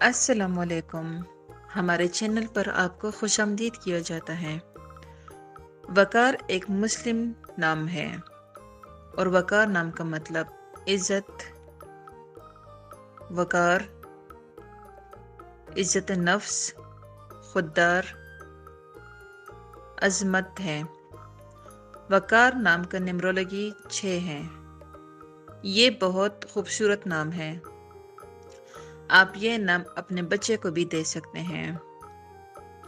السلام علیکم۔ ہمارے چینل پر آپ کو خوش آمدید کیا جاتا ہے۔ وقار ایک مسلم نام ہے اور وقار نام کا مطلب عزت، وقار، عزت نفس، خوددار، عظمت ہے۔ وقار نام کا نمرولوگی 6 ہے۔ یہ بہت خوبصورت نام ہے۔ آپ یہ نام اپنے بچے کو بھی دے سکتے ہیں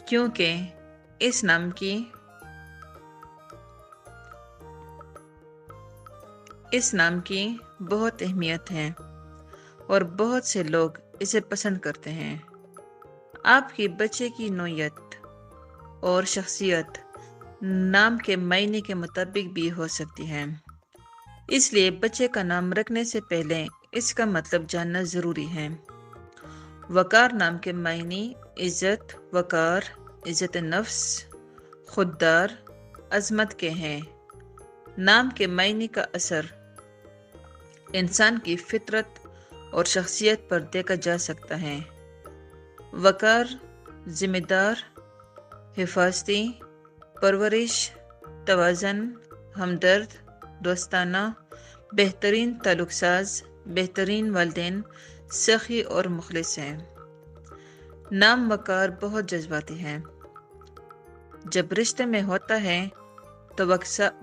کیونکہ اس نام کی بہت اہمیت ہے اور بہت سے لوگ اسے پسند کرتے ہیں۔ آپ کے بچے کی نوعیت اور شخصیت نام کے معنی کے مطابق بھی ہو سکتی ہے، اس لیے بچے کا نام رکھنے سے پہلے اس کا مطلب جاننا ضروری ہے۔ وقار نام کے معنی عزت، وقار، عزت نفس، خوددار، عظمت کے ہیں۔ نام کے معنی کا اثر انسان کی فطرت اور شخصیت پر دیکھا جا سکتا ہے۔ وقار ذمہ دار، حفاظتی، پرورش، توازن، ہمدرد، دوستانہ، بہترین تعلق ساز، بہترین والدین، سخی اور مخلص ہیں۔ نام وقار بہت جذباتی ہے۔ جب رشتے میں ہوتا ہے تو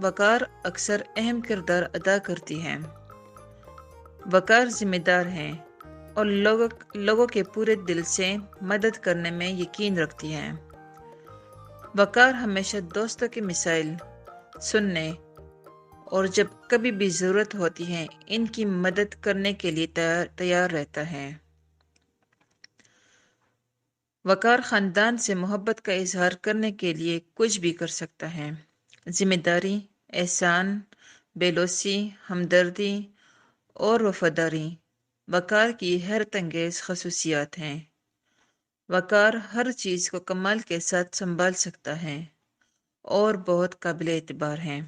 وقار اکثر اہم کردار ادا کرتی ہے۔ وقار ذمہ دار ہے اور لوگوں کے پورے دل سے مدد کرنے میں یقین رکھتی ہے۔ وقار ہمیشہ دوستوں کے مسائل سننے اور جب کبھی بھی ضرورت ہوتی ہے ان کی مدد کرنے کے لیے تیار رہتا ہے۔ وقار خاندان سے محبت کا اظہار کرنے کے لیے کچھ بھی کر سکتا ہے۔ ذمہ داری، احسان، بے-لوثی، ہمدردی اور وفاداری وقار کی حیرت انگیز خصوصیات ہیں۔ وقار ہر چیز کو کمال کے ساتھ سنبھال سکتا ہے اور بہت قابل اعتبار ہے۔